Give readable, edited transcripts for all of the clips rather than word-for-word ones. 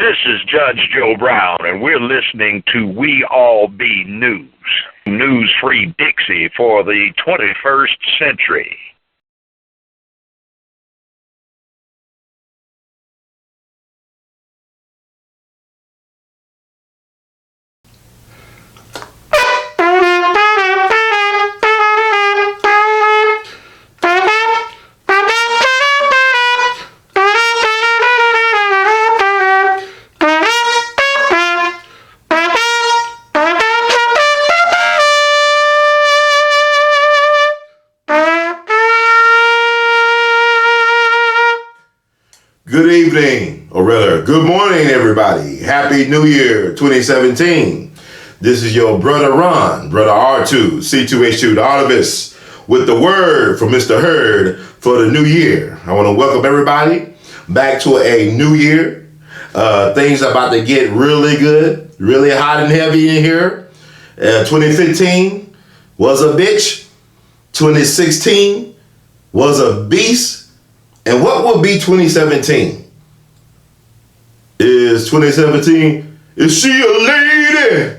This is Judge Joe Brown, and we're listening to We All Be News. News-free Dixie for the 21st century. Good evening, or rather, good morning, everybody. Happy New Year 2017. This is your brother Ron, brother R2, C2H2, the artivist, with the word from Mr. Hurd for the new year. I want to welcome everybody back to a new year. Things are about to get really good, really hot and heavy in here. 2015 was a bitch. 2016 was a beast. And what will be 2017? Is 2017, is she a lady?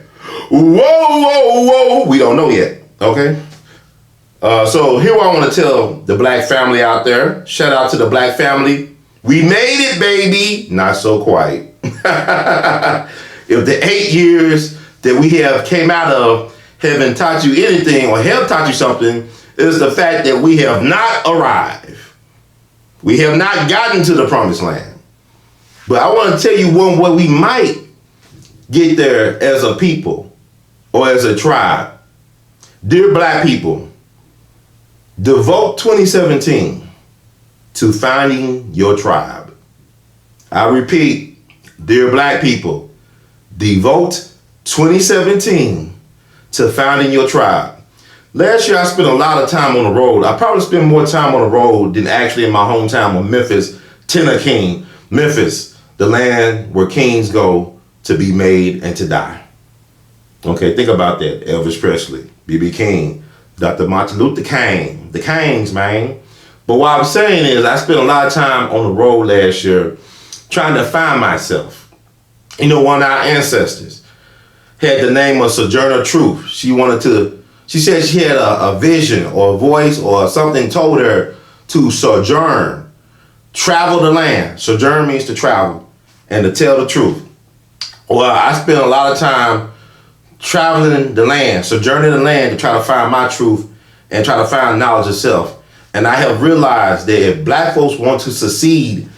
Whoa, whoa, whoa. We don't know yet, okay? So here I want to tell the black family out there, shout out to the black family. We made it, baby. Not so quite. If the 8 years that we have came out of haven't taught you anything or have taught you something, is the fact that we have not arrived. We have not gotten to the promised land. But I want to tell you one way we might get there as a people or as a tribe. Dear black people, devote 2017 to finding your tribe. I repeat, dear black people, devote 2017 to finding your tribe. Last year, I spent a lot of time on the road. I probably spent more time on the road than actually in my hometown of Memphis, Tennessee. Memphis, the land where kings go to be made and to die. Okay, think about that. Elvis Presley, B.B. King, Dr. Martin Luther King, the Kings, man. But what I'm saying is I spent a lot of time on the road last year trying to find myself. You know, one of our ancestors had the name of Sojourner Truth. She said she had a vision or a voice or something told her to sojourn, travel the land. Sojourn means to travel and to tell the truth. Well, I spent a lot of time traveling the land, sojourning the land to try to find my truth and try to find knowledge of self. And I have realized that if black folks want to succeed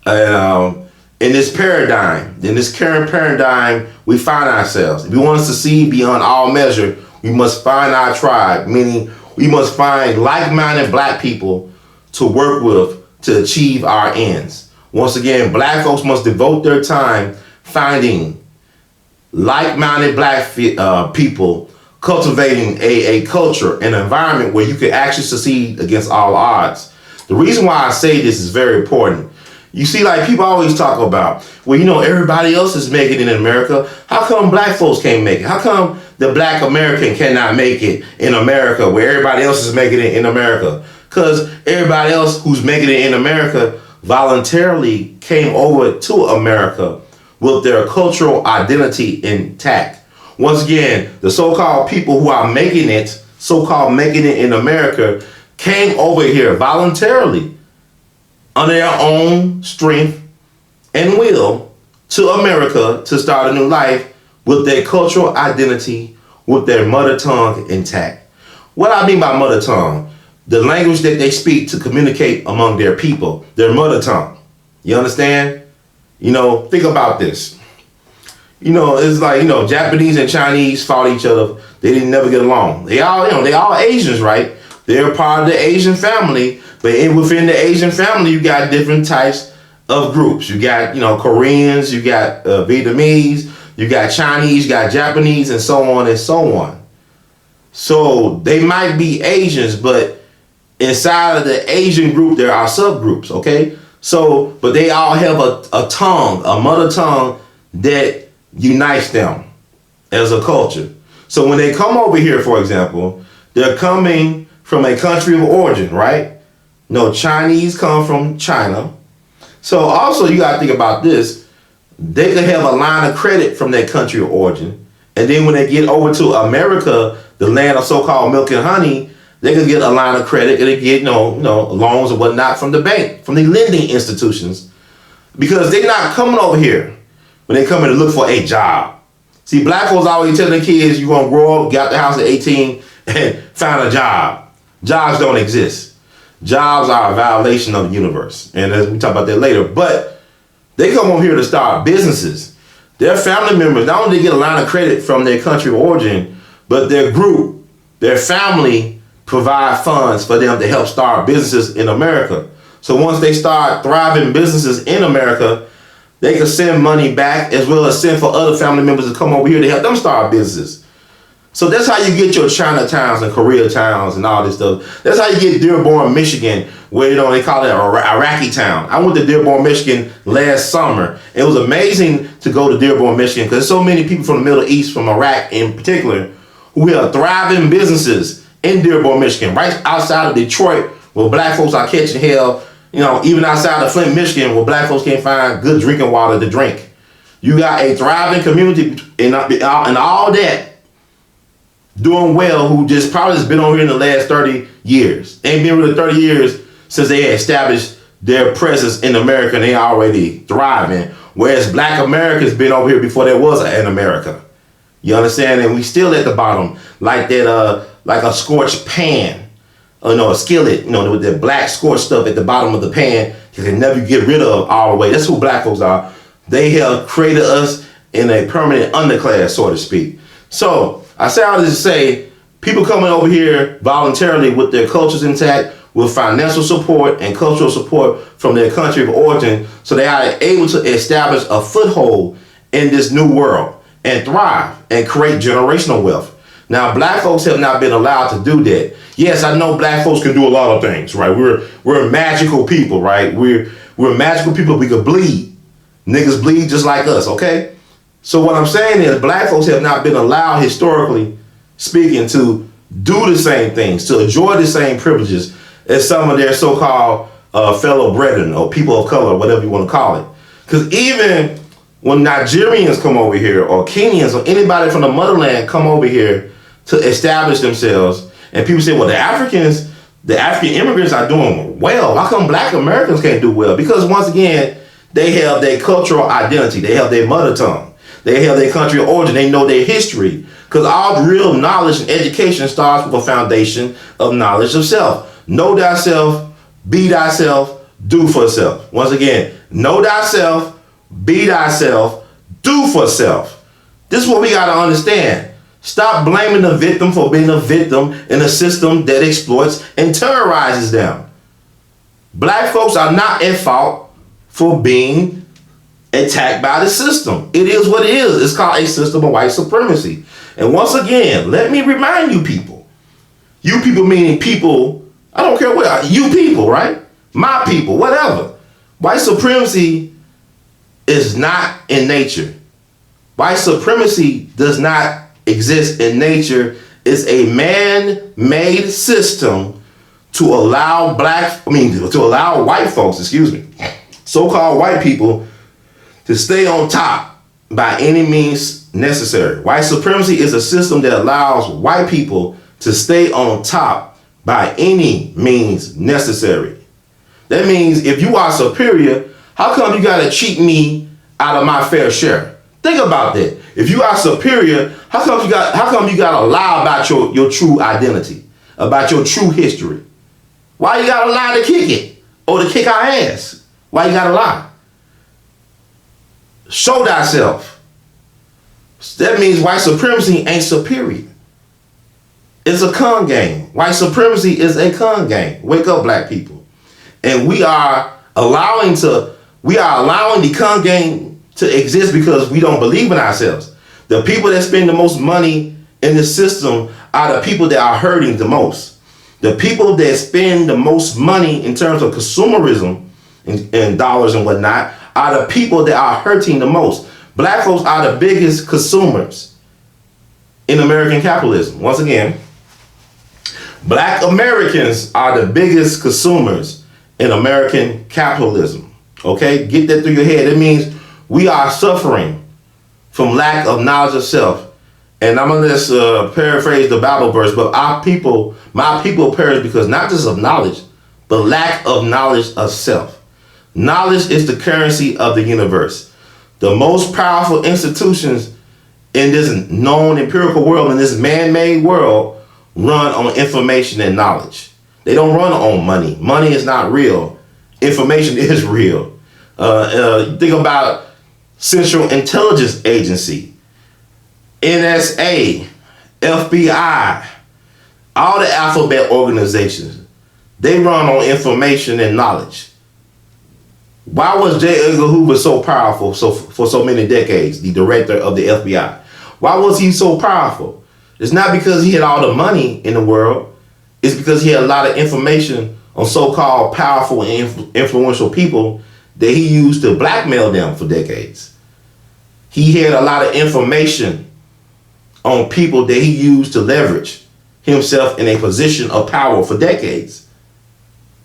in this paradigm, in this current paradigm we find ourselves, if we want to succeed beyond all measure, we must find our tribe, meaning we must find like-minded black people to work with to achieve our ends. Once again, black folks must devote their time finding like-minded black people, cultivating a culture, an environment where you can actually succeed against all odds. The reason why I say this is very important. You see, like people always talk about, well, you know, everybody else is making it in America. How come black folks can't make it? How come the black American cannot make it in America where everybody else is making it in America? Because everybody else who's making it in America voluntarily came over to America with their cultural identity intact. Once again, the so-called people who are making it, so-called making it in America, came over here voluntarily on their own strength and will to America to start a new life with their cultural identity, with their mother tongue intact. What I mean by mother tongue, the language that they speak to communicate among their people, their mother tongue. You understand? You know, think about this. You know, it's like, you know, Japanese and Chinese fought each other. They didn't never get along. They all Asians, right? They're part of the Asian family. But within the Asian family, you got different types of groups. You got, you know, Koreans, you got Vietnamese, you got Chinese, you got Japanese, and so on and so on. So they might be Asians, but inside of the Asian group, there are subgroups, okay? So, but they all have a tongue, a mother tongue that unites them as a culture. So when they come over here, for example, they're coming from a country of origin, right? No, Chinese come from China. So also you got to think about this. they could have a line of credit from their country of origin. And then when they get over to America, the land of so-called milk and honey, they could get a line of credit and they get, loans and whatnot from the bank, from the lending institutions. Because they're not coming over here when they come in to look for a job. See, black folks always tell their kids, you're going to grow up, get out the house at 18, and find a job. Jobs don't exist. Jobs are a violation of the universe. And as we talk about that later. But they come over here to start businesses. Their family members, not only get a line of credit from their country of origin, but their group, their family provide funds for them to help start businesses in America. So once they start thriving businesses in America, they can send money back as well as send for other family members to come over here to help them start businesses. So that's how you get your Chinatowns and Koreatowns and all this stuff. That's how you get Dearborn, Michigan, where they call it Iraqi town. I went to Dearborn, Michigan last summer. It was amazing to go to Dearborn, Michigan because there's so many people from the Middle East, from Iraq in particular, who have thriving businesses in Dearborn, Michigan, right outside of Detroit, where black folks are catching hell. Even outside of Flint, Michigan, where black folks can't find good drinking water to drink. You got a thriving community and all that doing well, who just probably has been over here in the last 30 years. Ain't been really 30 years since they had established their presence in America and they already thriving. Whereas black Americans been over here before there was an America. You understand? And we still at the bottom, like that, like a scorched pan. A skillet, with that black scorched stuff at the bottom of the pan, you can never get rid of all the way. That's who black folks are. They have created us in a permanent underclass, so to speak. So I say all this to say, people coming over here voluntarily with their cultures intact, with financial support and cultural support from their country of origin, so they are able to establish a foothold in this new world and thrive and create generational wealth. Now, black folks have not been allowed to do that. Yes, I know black folks can do a lot of things, right? We're magical people, right? We're magical people. We could bleed. Niggas bleed just like us, okay? So what I'm saying is black folks have not been allowed, historically speaking, to do the same things, to enjoy the same privileges as some of their so-called fellow brethren or people of color, whatever you want to call it. Because even when Nigerians come over here or Kenyans or anybody from the motherland come over here to establish themselves, and people say, well, the African immigrants are doing well. How come black Americans can't do well? Because once again, they have their cultural identity. They have their mother tongue. They have their country of origin. They know their history. Because all real knowledge and education starts with a foundation of knowledge of self. Know thyself, be thyself, do for self. Once again, know thyself, be thyself, do for self. This is what we got to understand. Stop blaming the victim for being a victim in a system that exploits and terrorizes them. Black folks are not at fault for being attacked by the system. It is what it is. It's called a system of white supremacy. And once again, let me remind you people. You people meaning people, I don't care what, you people, right? My people, whatever. White supremacy is not in nature. White supremacy does not exist in nature. It's a man-made system to allow to allow white folks, so-called white people, to stay on top by any means necessary. White supremacy is a system that allows white people to stay on top by any means necessary. That means if you are superior, how come you gotta cheat me out of my fair share? Think about that. If you are superior, how come you gotta lie about your true identity, about your true history? Why you gotta lie to kick it or to kick our ass? Why you gotta lie? Show thyself. That means white supremacy ain't superior. It's a con game. White supremacy is a con game. Wake up, black people. And we are allowing the con game to exist because we don't believe in ourselves. The people that spend the most money in the system are the people that are hurting the most. The people that spend the most money in terms of consumerism and dollars and whatnot are the people that are hurting the most. Black folks are the biggest consumers in American capitalism. Once again, black Americans are the biggest consumers in American capitalism. Okay? Get that through your head. It means we are suffering from lack of knowledge of self. And I'm going to paraphrase the Bible verse, but my people perish because not just of knowledge, but lack of knowledge of self. Knowledge is the currency of the universe. The most powerful institutions in this known empirical world, in this man-made world, run on information and knowledge. They don't run on money. Money is not real. Information is real. Think about Central Intelligence Agency, NSA, FBI, all the alphabet organizations. They run on information and knowledge. Why was J. Edgar Hoover so powerful for so many decades, the director of the FBI? Why was he so powerful? It's not because he had all the money in the world. It's because he had a lot of information on so-called powerful and influential people that he used to blackmail them for decades. He had a lot of information on people that he used to leverage himself in a position of power for decades.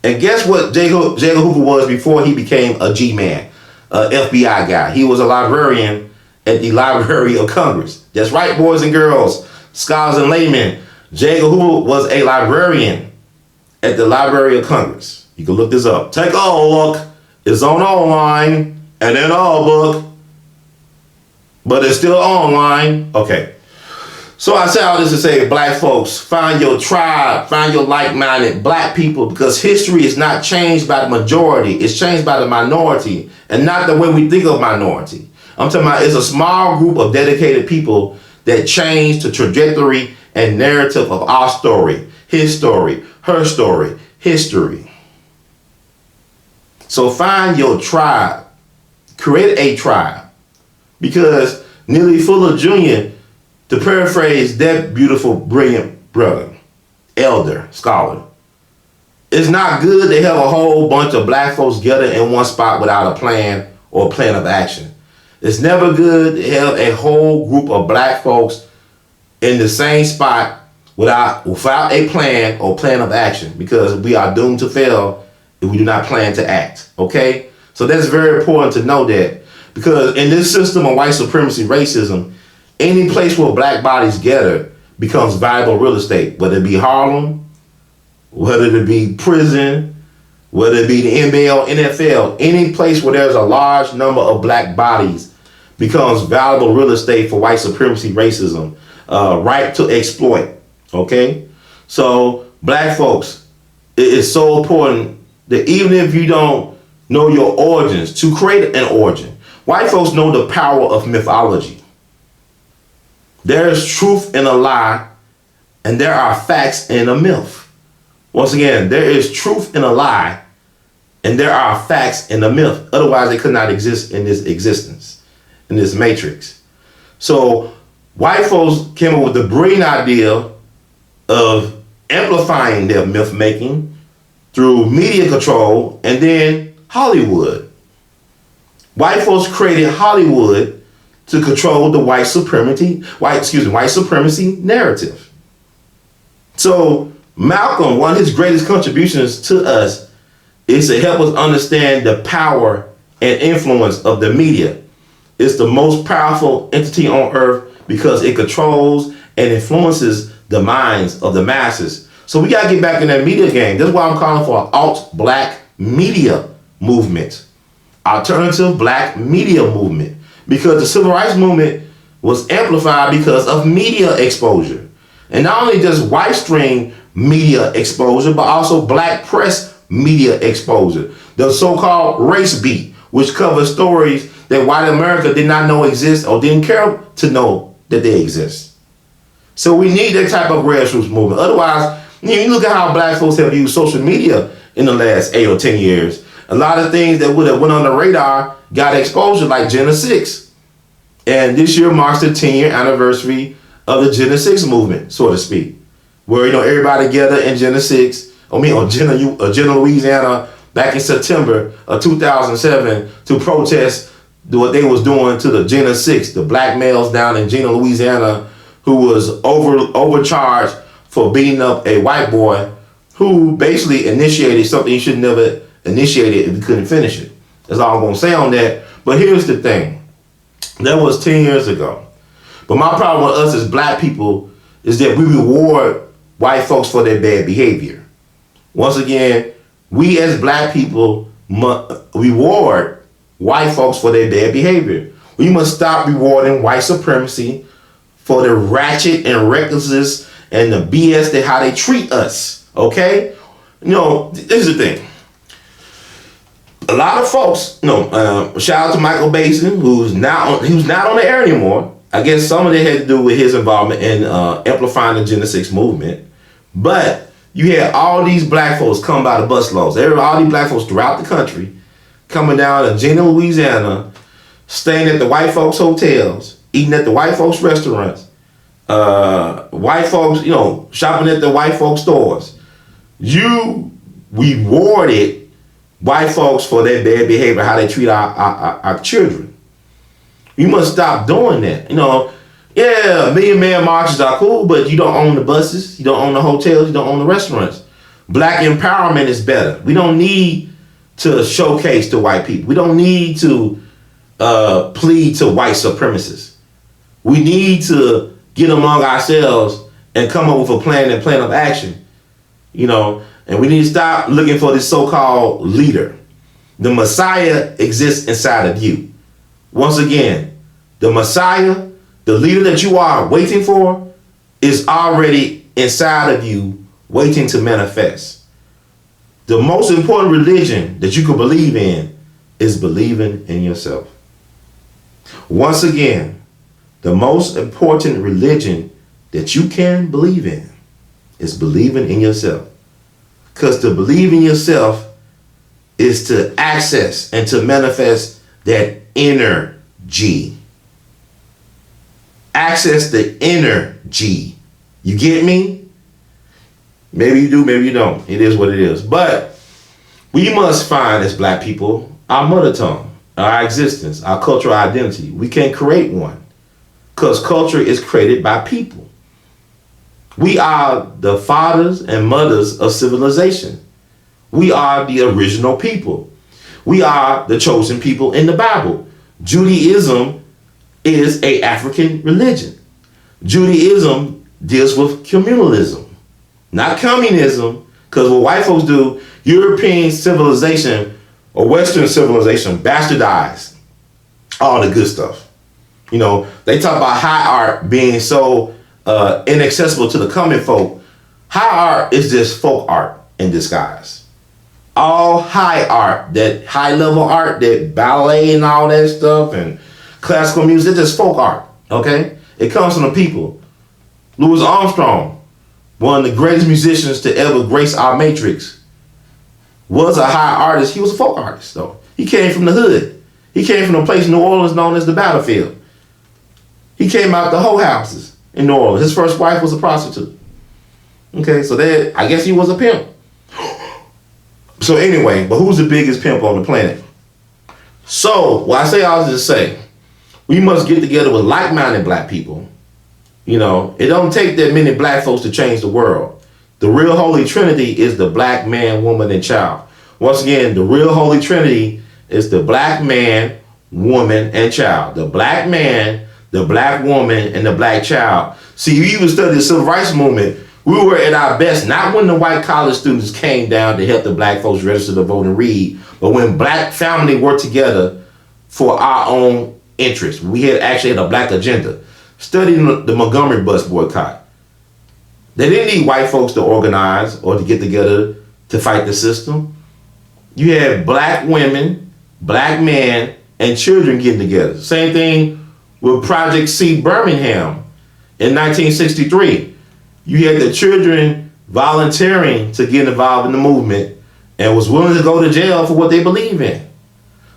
And guess what J. Edgar Hoover was before he became a G-man, an FBI guy? He was a librarian at the Library of Congress. That's right, boys and girls, scholars and laymen. J. Edgar Hoover was a librarian at the Library of Congress. You can look this up. Take a look. It's on online and in our book, but it's still online. Okay. So I say all this to say, black folks, find your tribe, find your like-minded black people, because history is not changed by the majority. It's changed by the minority, and not the way we think of minority. I'm talking about it's a small group of dedicated people that change the trajectory and narrative of our story, his story, her story, history. So find your tribe, create a tribe, because Neely Fuller Jr., to paraphrase that beautiful, brilliant brother, elder, scholar, it's not good to have a whole bunch of black folks together in one spot without a plan or a plan of action. It's never good to have a whole group of black folks in the same spot without a plan or plan of action, because we are doomed to fail if we do not plan to act, okay? So that's very important to know that, because in this system of white supremacy, racism, any place where black bodies gather becomes valuable real estate, whether it be Harlem, whether it be prison, whether it be the NBA, NFL, any place where there's a large number of black bodies becomes valuable real estate for white supremacy, racism, right to exploit, okay? So black folks, it is so important that even if you don't know your origins, to create an origin. White folks know the power of mythology. There is truth in a lie, and there are facts in a myth. Once again, there is truth in a lie, and there are facts in a myth. Otherwise, they could not exist in this existence, in this matrix. So white folks came up with the brilliant idea of amplifying their myth making through media control and then Hollywood. White folks created Hollywood to control the white supremacy narrative. So Malcolm, one of his greatest contributions to us is to help us understand the power and influence of the media. It's the most powerful entity on earth because it controls and influences the minds of the masses. So we gotta get back in that media game. That's why I'm calling for an alt-black media movement. Alternative black media movement. Because the civil rights movement was amplified because of media exposure. And not only just white stream media exposure, but also black press media exposure. The so-called race beat, which covers stories that white America did not know exist or didn't care to know that they exist. So we need that type of grassroots movement. Otherwise, you look at how black folks have used social media in the last 8 or 10 years. A lot of things that would have went on the radar got exposure, like Gen 6. And this year marks the 10-year anniversary of the Gen 6 movement, so to speak. Where, everybody together in Gen 6, Jena, Louisiana, back in September of 2007 to protest what they was doing to the Gen 6, the black males down in Jena, Louisiana, who was overcharged for beating up a white boy who basically initiated something he should never initiated if he couldn't finish it. That's all I'm going to say on that. But here's the thing. That was 10 years ago. But my problem with us as black people is that we reward white folks for their bad behavior. Once again, we as black people reward white folks for their bad behavior. We must stop rewarding white supremacy for the ratchet and recklessness and the BS that how they treat us. Okay? You know, this is the thing. A lot of folks, shout out to Michael Basin, who's not on the air anymore. I guess some of it had to do with his involvement in amplifying the Gen 6 movement. But you had all these black folks come by the busloads. All these black folks throughout the country coming down to Jena, Louisiana, staying at the white folks' hotels, eating at the white folks' restaurants, white folks, shopping at the white folks' stores. You rewarded white folks for their bad behavior, how they treat our children. We must stop doing that. Yeah, Million Man marches are cool, but you don't own the buses, you don't own the hotels, you don't own the restaurants. Black empowerment is better. We don't need to showcase to white people. We don't need to plead to white supremacists. We need to get among ourselves and come up with a plan of action. And we need to stop looking for this so-called leader. The Messiah exists inside of you. Once again, the Messiah, the leader that you are waiting for, is already inside of you, waiting to manifest. The most important religion that you can believe in is believing in yourself. Once again, the most important religion that you can believe in is believing in yourself. Because to believe in yourself is to access and to manifest that inner G. Access the inner G. You get me? Maybe you do, maybe you don't. It is what it is. But we must find, as black people, our mother tongue, our existence, our cultural identity. We can't create one because culture is created by people. We are the fathers and mothers of civilization. We are the original people. We are the chosen people in the Bible. Judaism is an African religion. Judaism deals with communalism, not communism, because what white folks do, European civilization or Western civilization bastardized all the good stuff. They talk about high art being so inaccessible to the common folk. High art is just folk art in disguise. All high art, that high level art, that ballet and all that stuff and classical music, it's just folk art, okay? It comes from the people. Louis Armstrong, one of the greatest musicians to ever grace our matrix, was a high artist. He was a folk artist, though. He came from the hood. He came from a place in New Orleans known as the Battlefield. He came out the whole houses in New Orleans. His first wife was a prostitute. Okay, so that, I guess he was a pimp. So anyway, but who's the biggest pimp on the planet? So, what I say all this to say, we must get together with like-minded black people. It don't take that many black folks to change the world. The real Holy Trinity is the black man, woman, and child. Once again, the real Holy Trinity is the black man, woman, and child. The black man, the black woman, and the black child. See, you even study the civil rights movement. We were at our best, not when the white college students came down to help the black folks register to vote and read, but when black family worked together for our own interests. We actually had a black agenda. Studying the Montgomery bus boycott. They didn't need white folks to organize or to get together to fight the system. You had black women, black men, and children getting together. Same thing with Project C Birmingham in 1963. You had the children volunteering to get involved in the movement and was willing to go to jail for what they believe in.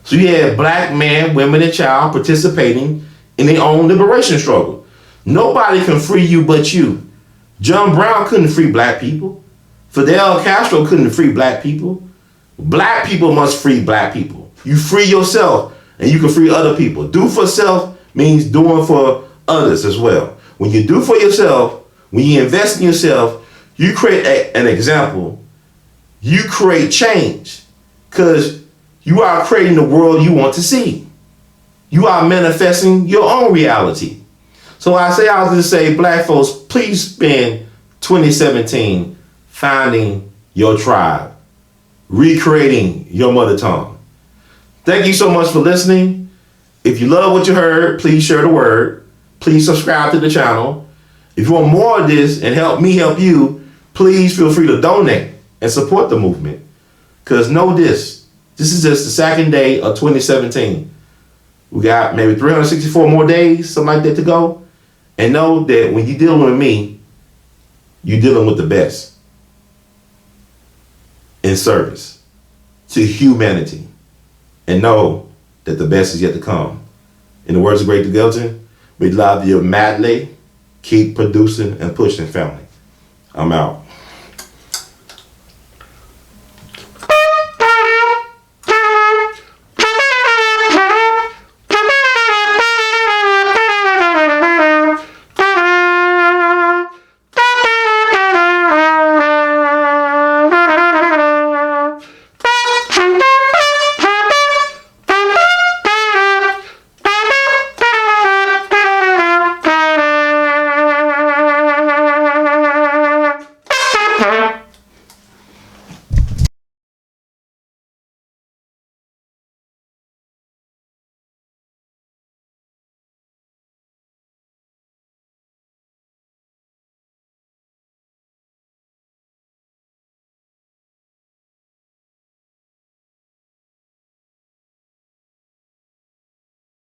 So you had black men, women, and child participating in their own liberation struggle. Nobody can free you but you. John Brown couldn't free black people. Fidel Castro couldn't free black people. Black people must free black people. You free yourself and you can free other people. Do for self means doing for others as well. When you do for yourself, when you invest in yourself, you create an example. You create change because you are creating the world you want to see. You are manifesting your own reality. So I was going to say, black folks, please spend 2017 finding your tribe, recreating your mother tongue. Thank you so much for listening. If you love what you heard, please share the word. Please subscribe to the channel. If you want more of this and help me help you, please feel free to donate and support the movement. Because know this is just the second day of 2017. We got maybe 364 more days, something like that, to go. And know that when you're dealing with me, you're dealing with the best in service to humanity. And know that the best is yet to come. In the words of Great DeGelton, we love you madly. Keep producing and pushing, family. I'm out.